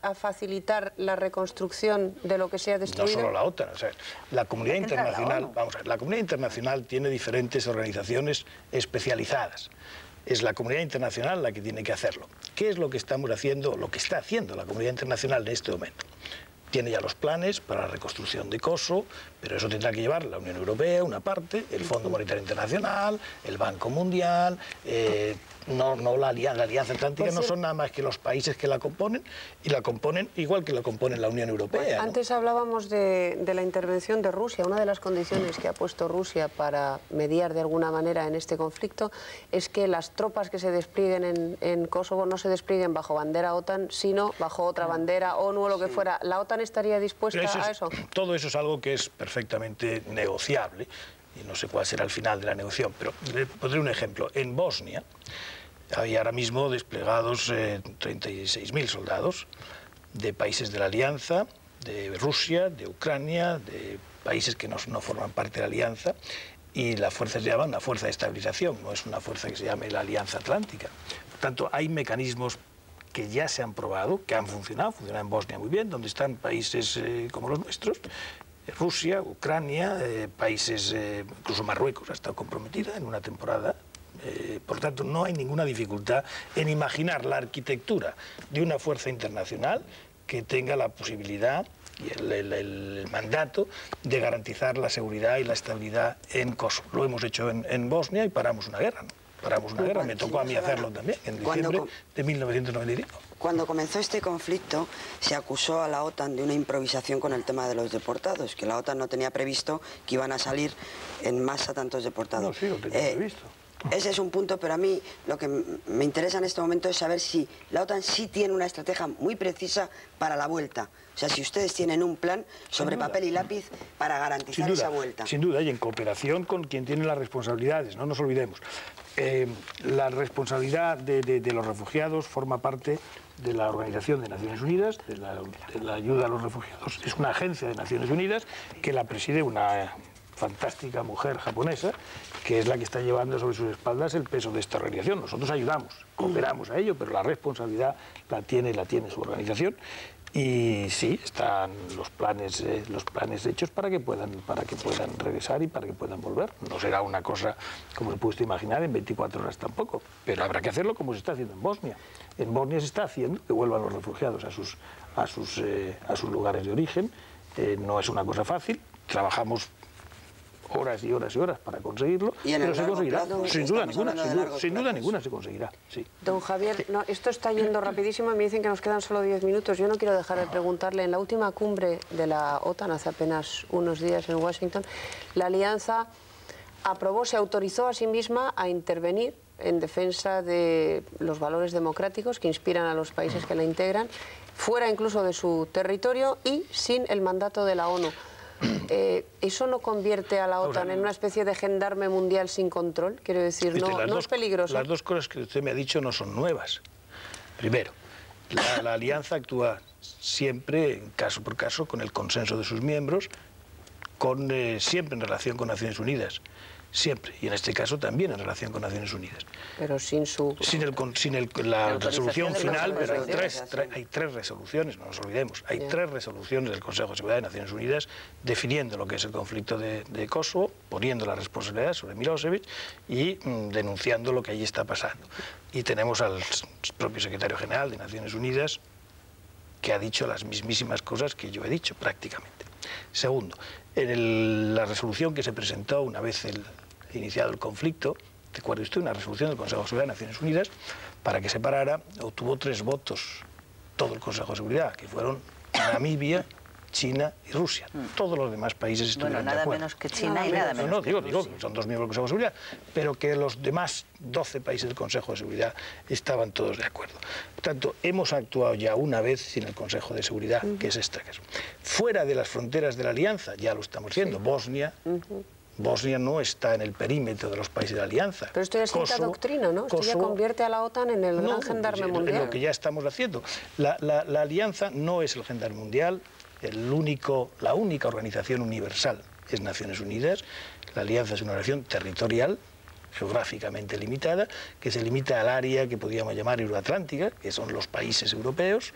a facilitar la reconstrucción de lo que se ha destruido. No solo la OTAN, o sea, la comunidad internacional, vamos a ver, la comunidad internacional tiene diferentes organizaciones especializadas. Es la comunidad internacional la que tiene que hacerlo. ¿Qué es lo que estamos haciendo, lo que está haciendo la comunidad internacional en este momento? Tiene ya los planes para la reconstrucción de Kosovo, pero eso tendrá que llevar la Unión Europea, una parte, el Fondo Monetario Internacional, el Banco Mundial, la Alianza Atlántica, no son nada más que los países que la componen, y la componen igual que la componen la Unión Europea. ¿No? Antes hablábamos de la intervención de Rusia. Una de las condiciones que ha puesto Rusia para mediar de alguna manera en este conflicto es que las tropas que se desplieguen en Kosovo no se desplieguen bajo bandera OTAN, sino bajo otra bandera, ONU o lo que fuera. ¿La OTAN estaría dispuesta a eso? Todo eso es algo que es perfectamente negociable, y no sé cuál será el final de la negociación, pero le pondré un ejemplo. En Bosnia hay ahora mismo desplegados 36.000 soldados de países de la Alianza, de Rusia, de Ucrania, de países que no forman parte de la Alianza, y la fuerza se llama una fuerza de estabilización, no es una fuerza que se llame la Alianza Atlántica. Por tanto, hay mecanismos que ya se han probado, que han funcionado, funcionan en Bosnia muy bien, donde están países como los nuestros, Rusia, Ucrania, países, incluso Marruecos ha estado comprometida en una temporada. Por tanto, no hay ninguna dificultad en imaginar la arquitectura de una fuerza internacional que tenga la posibilidad y el mandato de garantizar la seguridad y la estabilidad en Kosovo. Lo hemos hecho en Bosnia y paramos una guerra, ¿no? Paramos una guerra, me tocó a mí hacerlo también, en diciembre de 1995. Cuando comenzó este conflicto, se acusó a la OTAN de una improvisación con el tema de los deportados, que la OTAN no tenía previsto que iban a salir en masa tantos deportados. No, sí, lo tenía previsto. Ese es un punto, pero a mí lo que me interesa en este momento es saber si la OTAN sí tiene una estrategia muy precisa para la vuelta. O sea, si ustedes tienen un plan sobre papel y lápiz para garantizar esa vuelta. Sin duda, y en cooperación con quien tiene las responsabilidades, no nos olvidemos. La responsabilidad de los refugiados forma parte de la Organización de Naciones Unidas, de la ayuda a los refugiados. Es una agencia de Naciones Unidas que la preside una fantástica mujer japonesa, que es la que está llevando sobre sus espaldas el peso de esta organización. Nosotros ayudamos, cooperamos a ello, pero la responsabilidad la tiene su organización. Y sí, están los planes hechos para que puedan regresar y para que puedan volver. No será una cosa, como se puede imaginar, en 24 horas tampoco, pero habrá que hacerlo como se está haciendo en Bosnia. En Bosnia se está haciendo que vuelvan los refugiados a sus lugares de origen. No es una cosa fácil, trabajamos horas y horas y horas para conseguirlo, pero se conseguirá. Sin duda ninguna se conseguirá. Sí. Don Javier, no, esto está yendo rapidísimo y me dicen que nos quedan solo 10 minutos. Yo no quiero dejar de preguntarle, en la última cumbre de la OTAN, hace apenas unos días en Washington, la Alianza se autorizó a sí misma a intervenir en defensa de los valores democráticos que inspiran a los países que la integran, fuera incluso de su territorio y sin el mandato de la ONU. ¿Eso no convierte a la OTAN en una especie de gendarme mundial sin control? Quiero decir, ¿no es peligroso? Las dos cosas que usted me ha dicho no son nuevas. Primero, la Alianza actúa siempre, caso por caso, con el consenso de sus miembros, siempre en relación con Naciones Unidas. Siempre, y en este caso también en relación con Naciones Unidas. Pero sin la resolución final, pero hay tres resoluciones, no nos olvidemos, hay tres resoluciones del Consejo de Seguridad de Naciones Unidas definiendo lo que es el conflicto de Kosovo, poniendo la responsabilidad sobre Milosevic y denunciando lo que allí está pasando. Y tenemos al propio secretario general de Naciones Unidas que ha dicho las mismísimas cosas que yo he dicho, prácticamente. Segundo, en la resolución que se presentó una vez iniciado el conflicto, recuerde usted, una resolución del Consejo de Seguridad de Naciones Unidas, para que se parara, obtuvo 3 votos todo el Consejo de Seguridad, que fueron Namibia, China y Rusia. Todos los demás países estuvieron de acuerdo. Bueno, nada menos que China y nada menos que digo, son dos miembros del Consejo de Seguridad, pero que los demás 12 países del Consejo de Seguridad estaban todos de acuerdo. Por tanto, hemos actuado ya una vez sin el Consejo de Seguridad, que es este caso. Fuera de las fronteras de la Alianza, ya lo estamos viendo, Bosnia... Bosnia no está en el perímetro de los países de la Alianza. Pero esto ya es cierta doctrina, ¿no? Esto ya convierte a la OTAN en el gran gendarme mundial. Es lo que ya estamos haciendo. La Alianza no es el gendarme mundial, la única organización universal es Naciones Unidas. La Alianza es una organización territorial, geográficamente limitada, que se limita al área que podríamos llamar euroatlántica, que son los países europeos,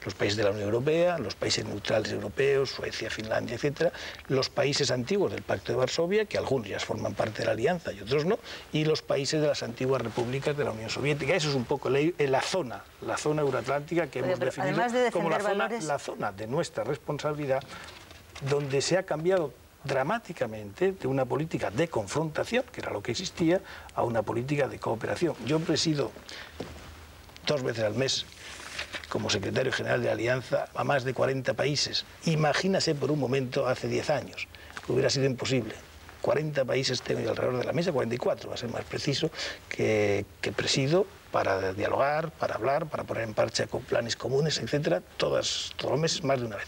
los países de la Unión Europea, los países neutrales europeos, Suecia, Finlandia, etcétera, los países antiguos del Pacto de Varsovia, que algunos ya forman parte de la Alianza y otros no, y los países de las antiguas repúblicas de la Unión Soviética. Eso es un poco la zona euroatlántica que hemos definido como la zona de nuestra responsabilidad, donde se ha cambiado dramáticamente de una política de confrontación, que era lo que existía, a una política de cooperación. Yo presido 2 veces al mes como secretario general de la Alianza a más de 40 países. Imagínase por un momento hace 10 años, que hubiera sido imposible. 40 países tengo yo alrededor de la mesa, 44, va a ser más preciso, que presido para dialogar, para hablar, para poner en marcha con planes comunes, etcétera, todos los meses, más de una vez.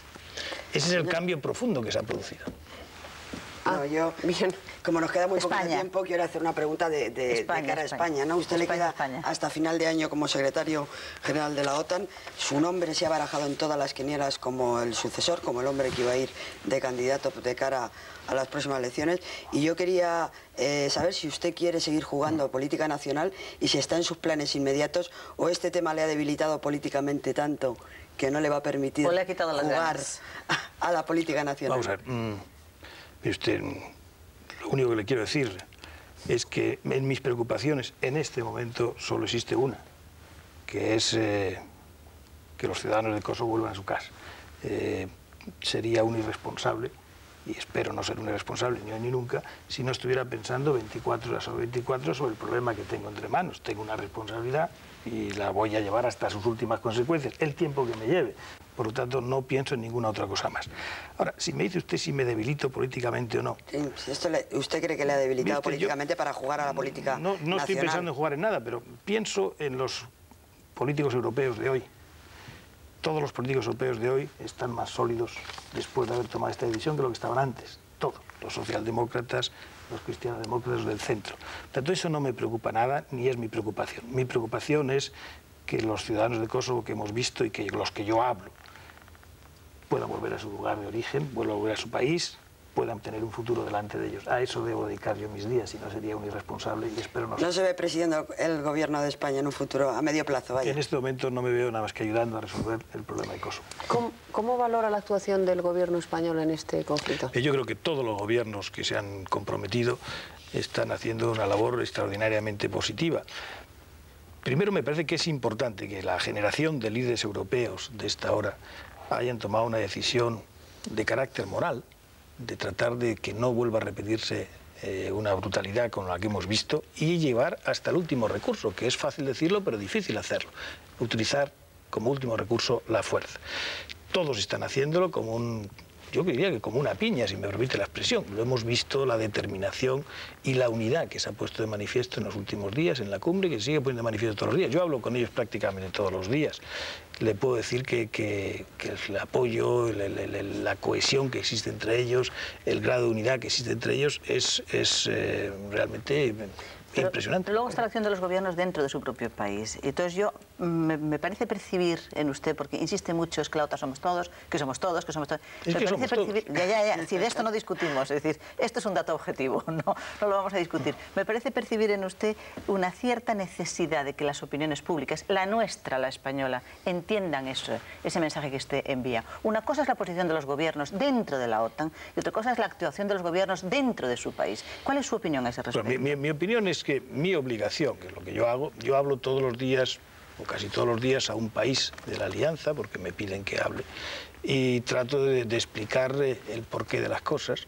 Ese es el cambio profundo que se ha producido. No, yo, bien, como nos queda muy poco tiempo, quiero hacer una pregunta de cara a España, ¿no? Usted le queda hasta final de año como secretario general de la OTAN. Su nombre se ha barajado en todas las quinielas como el sucesor, como el hombre que iba a ir de candidato de cara a las próximas elecciones. Y yo quería saber si usted quiere seguir jugando política nacional y si está en sus planes inmediatos o este tema le ha debilitado políticamente tanto que no le va a permitir jugar a la política nacional. Vamos a ver. Usted, lo único que le quiero decir es que en mis preocupaciones en este momento solo existe una, que es que los ciudadanos de Kosovo vuelvan a su casa. Sería un irresponsable, y espero no ser un irresponsable ni hoy ni nunca, si no estuviera pensando 24 horas sobre 24 sobre el problema que tengo entre manos. Tengo una responsabilidad y la voy a llevar hasta sus últimas consecuencias, el tiempo que me lleve. Por lo tanto, no pienso en ninguna otra cosa más. Ahora, si me dice usted si me debilito políticamente o no... ¿Usted cree que le ha debilitado políticamente para jugar a la política nacional? No estoy pensando en jugar en nada, pero pienso en los políticos europeos de hoy. Todos los políticos europeos de hoy están más sólidos después de haber tomado esta decisión que lo que estaban antes. Todos, los socialdemócratas, los cristianodemócratas, los del centro. Por tanto, eso no me preocupa nada, ni es mi preocupación. Mi preocupación es que los ciudadanos de Kosovo que hemos visto y que los que yo hablo puedan volver a su lugar de origen, puedan volver a su país, puedan tener un futuro delante de ellos. A eso debo dedicar yo mis días, si no sería un irresponsable y espero no ser. ¿No se ve presidiendo el gobierno de España en un futuro a medio plazo? Vaya. En este momento no me veo nada más que ayudando a resolver el problema de Kosovo. ¿Cómo valora la actuación del gobierno español en este conflicto? Yo creo que todos los gobiernos que se han comprometido están haciendo una labor extraordinariamente positiva. Primero, me parece que es importante que la generación de líderes europeos de esta hora hayan tomado una decisión de carácter moral, de tratar de que no vuelva a repetirse una brutalidad como la que hemos visto y llevar hasta el último recurso, que es fácil decirlo pero difícil hacerlo, utilizar como último recurso la fuerza. Todos están haciéndolo como yo diría que como una piña, si me permite la expresión. Lo hemos visto, la determinación y la unidad que se ha puesto de manifiesto en los últimos días en la cumbre, que se sigue poniendo de manifiesto todos los días. Yo hablo con ellos prácticamente todos los días. Le puedo decir que el apoyo, la cohesión que existe entre ellos, el grado de unidad que existe entre ellos es realmente impresionante. Pero luego está la acción de los gobiernos dentro de su propio país. Entonces yo me parece percibir en usted, porque insiste mucho, es que la OTAN somos todos, que somos todos, que somos todos. Es que somos todos. Ya, si de esto no discutimos, es decir, esto es un dato objetivo, no lo vamos a discutir. Me parece percibir en usted una cierta necesidad de que las opiniones públicas, la nuestra, la española, entiendan ese mensaje que usted envía. Una cosa es la posición de los gobiernos dentro de la OTAN y otra cosa es la actuación de los gobiernos dentro de su país. ¿Cuál es su opinión a ese respecto? Bueno, mi opinión es que mi obligación, que es lo que yo hago, yo hablo todos los días, o casi todos los días, a un país de la Alianza, porque me piden que hable, y trato de explicar el porqué de las cosas,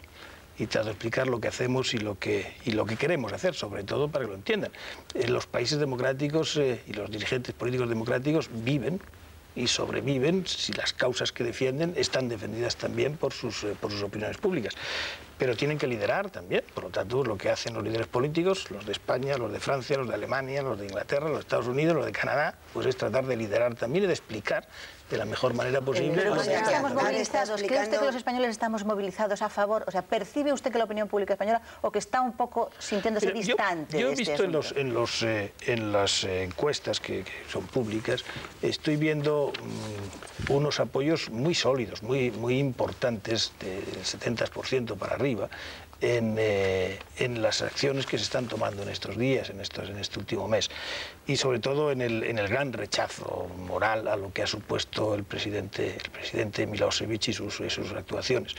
y trato de explicar lo que hacemos y lo que queremos hacer, sobre todo para que lo entiendan. Los países democráticos y los dirigentes políticos democráticos viven y sobreviven si las causas que defienden están defendidas también por sus opiniones públicas. Pero tienen que liderar también, por lo tanto, lo que hacen los líderes políticos, los de España, los de Francia, los de Alemania, los de Inglaterra, los de Estados Unidos, los de Canadá, pues es tratar de liderar también y de explicar de la mejor manera posible. Pero estamos movilizados, ¿cree usted que los españoles estamos movilizados a favor? O sea, ¿percibe usted que la opinión pública española o que está un poco sintiéndose distante yo de he visto en las encuestas que son públicas, estoy viendo unos apoyos muy sólidos, muy importantes, del 70% para arriba, en las acciones que se están tomando en estos días, en este último mes, y sobre todo en el gran rechazo moral a lo que ha supuesto el presidente Milosevic y sus actuaciones.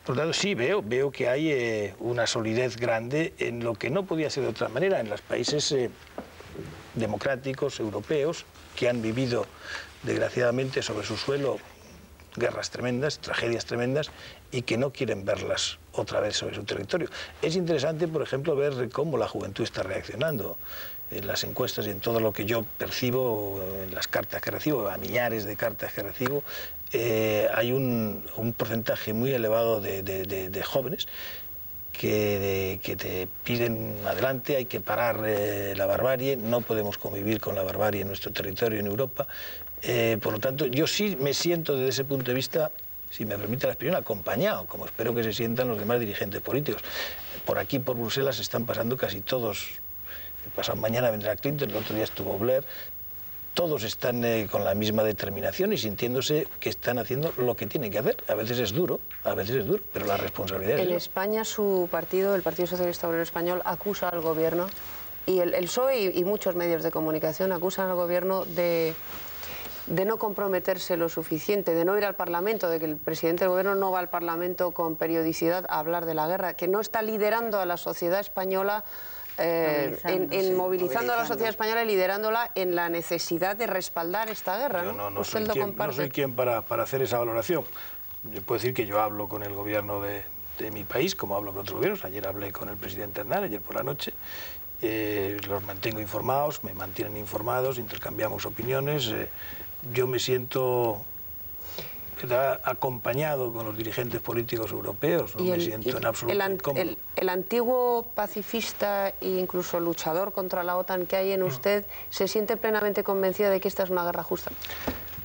Por lo tanto, sí veo que hay una solidez grande en lo que no podía ser de otra manera, en los países democráticos, europeos, que han vivido, desgraciadamente, sobre su suelo guerras tremendas, tragedias tremendas, y que no quieren verlas otra vez sobre su territorio. Es interesante, por ejemplo, ver cómo la juventud está reaccionando en las encuestas y en todo lo que yo percibo, en las cartas que recibo, a millares de cartas que recibo. Hay un porcentaje muy elevado de jóvenes que te piden adelante, hay que parar la barbarie, no podemos convivir con la barbarie en nuestro territorio, en Europa. Por lo tanto, yo sí me siento desde ese punto de vista, si me permite la expresión, acompañado, como espero que se sientan los demás dirigentes políticos. Por aquí, por Bruselas, están pasando casi todos. El pasado mañana vendrá Clinton, el otro día estuvo Blair. Todos están con la misma determinación y sintiéndose que están haciendo lo que tienen que hacer. A veces es duro, pero la responsabilidad es... En España, su partido, el Partido Socialista Obrero Español, acusa al gobierno, y el PSOE y muchos medios de comunicación acusan al gobierno de no comprometerse lo suficiente, de no ir al Parlamento, de que el presidente del gobierno no va al Parlamento con periodicidad a hablar de la guerra, que no está liderando a la sociedad española, movilizando a la sociedad española y liderándola en la necesidad de respaldar esta guerra. Yo no soy quien para hacer esa valoración. Yo puedo decir que yo hablo con el gobierno de mi país, como hablo con otros gobiernos. Ayer hablé con el presidente Aznar, ayer por la noche. Los mantengo informados, me mantienen informados, intercambiamos opiniones. Yo me siento acompañado con los dirigentes políticos europeos, no me siento en absoluto incómodo. El antiguo pacifista e incluso luchador contra la OTAN que hay en usted, ¿se siente plenamente convencido de que esta es una guerra justa?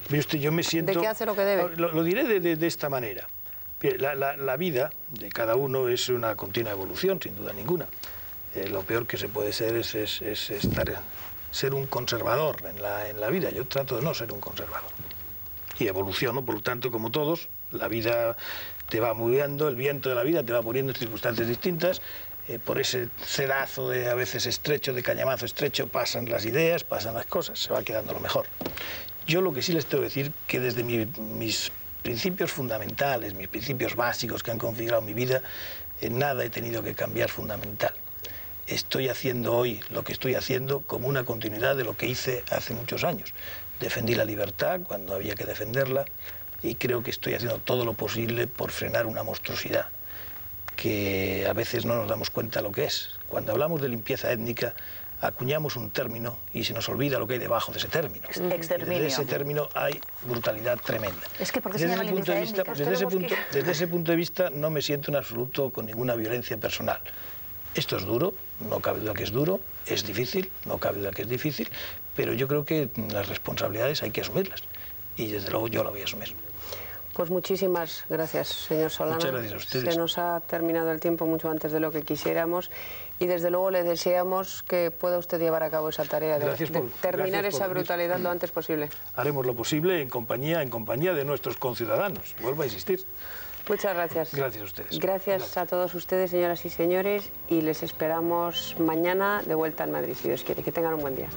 Mire usted, yo me siento... ¿De qué hace lo que debe? Lo diré de esta manera. La vida de cada uno es una continua evolución, sin duda ninguna. Lo peor que se puede ser es ser un conservador en la vida. Yo trato de no ser un conservador. Y evoluciono, por lo tanto, como todos, la vida te va moviendo, el viento de la vida te va poniendo en circunstancias distintas. Por ese cedazo a veces estrecho, de cañamazo estrecho, pasan las ideas, pasan las cosas, se va quedando lo mejor. Yo lo que sí les tengo que decir, que desde mis principios fundamentales, mis principios básicos que han configurado mi vida, en nada he tenido que cambiar fundamental. Estoy haciendo hoy lo que estoy haciendo como una continuidad de lo que hice hace muchos años. Defendí la libertad cuando había que defenderla y creo que estoy haciendo todo lo posible por frenar una monstruosidad que a veces no nos damos cuenta lo que es. Cuando hablamos de limpieza étnica, acuñamos un término y se nos olvida lo que hay debajo de ese término. Exterminio. Desde ese término hay brutalidad tremenda. Es que ¿por qué se llama limpieza étnica? Desde ese punto de vista no me siento en absoluto con ninguna violencia personal. Esto es duro, no cabe duda que es duro, es difícil, no cabe duda que es difícil, pero yo creo que las responsabilidades hay que asumirlas y desde luego yo la voy a asumir. Pues muchísimas gracias, señor Solana. Muchas gracias a ustedes. Se nos ha terminado el tiempo mucho antes de lo que quisiéramos y desde luego le deseamos que pueda usted llevar a cabo esa tarea de terminar esa brutalidad lo antes posible. Haremos lo posible en compañía de nuestros conciudadanos, vuelvo a insistir. Muchas gracias. Gracias a ustedes. Gracias a todos ustedes, señoras y señores, y les esperamos mañana de vuelta en Madrid, si Dios quiere. Que tengan un buen día.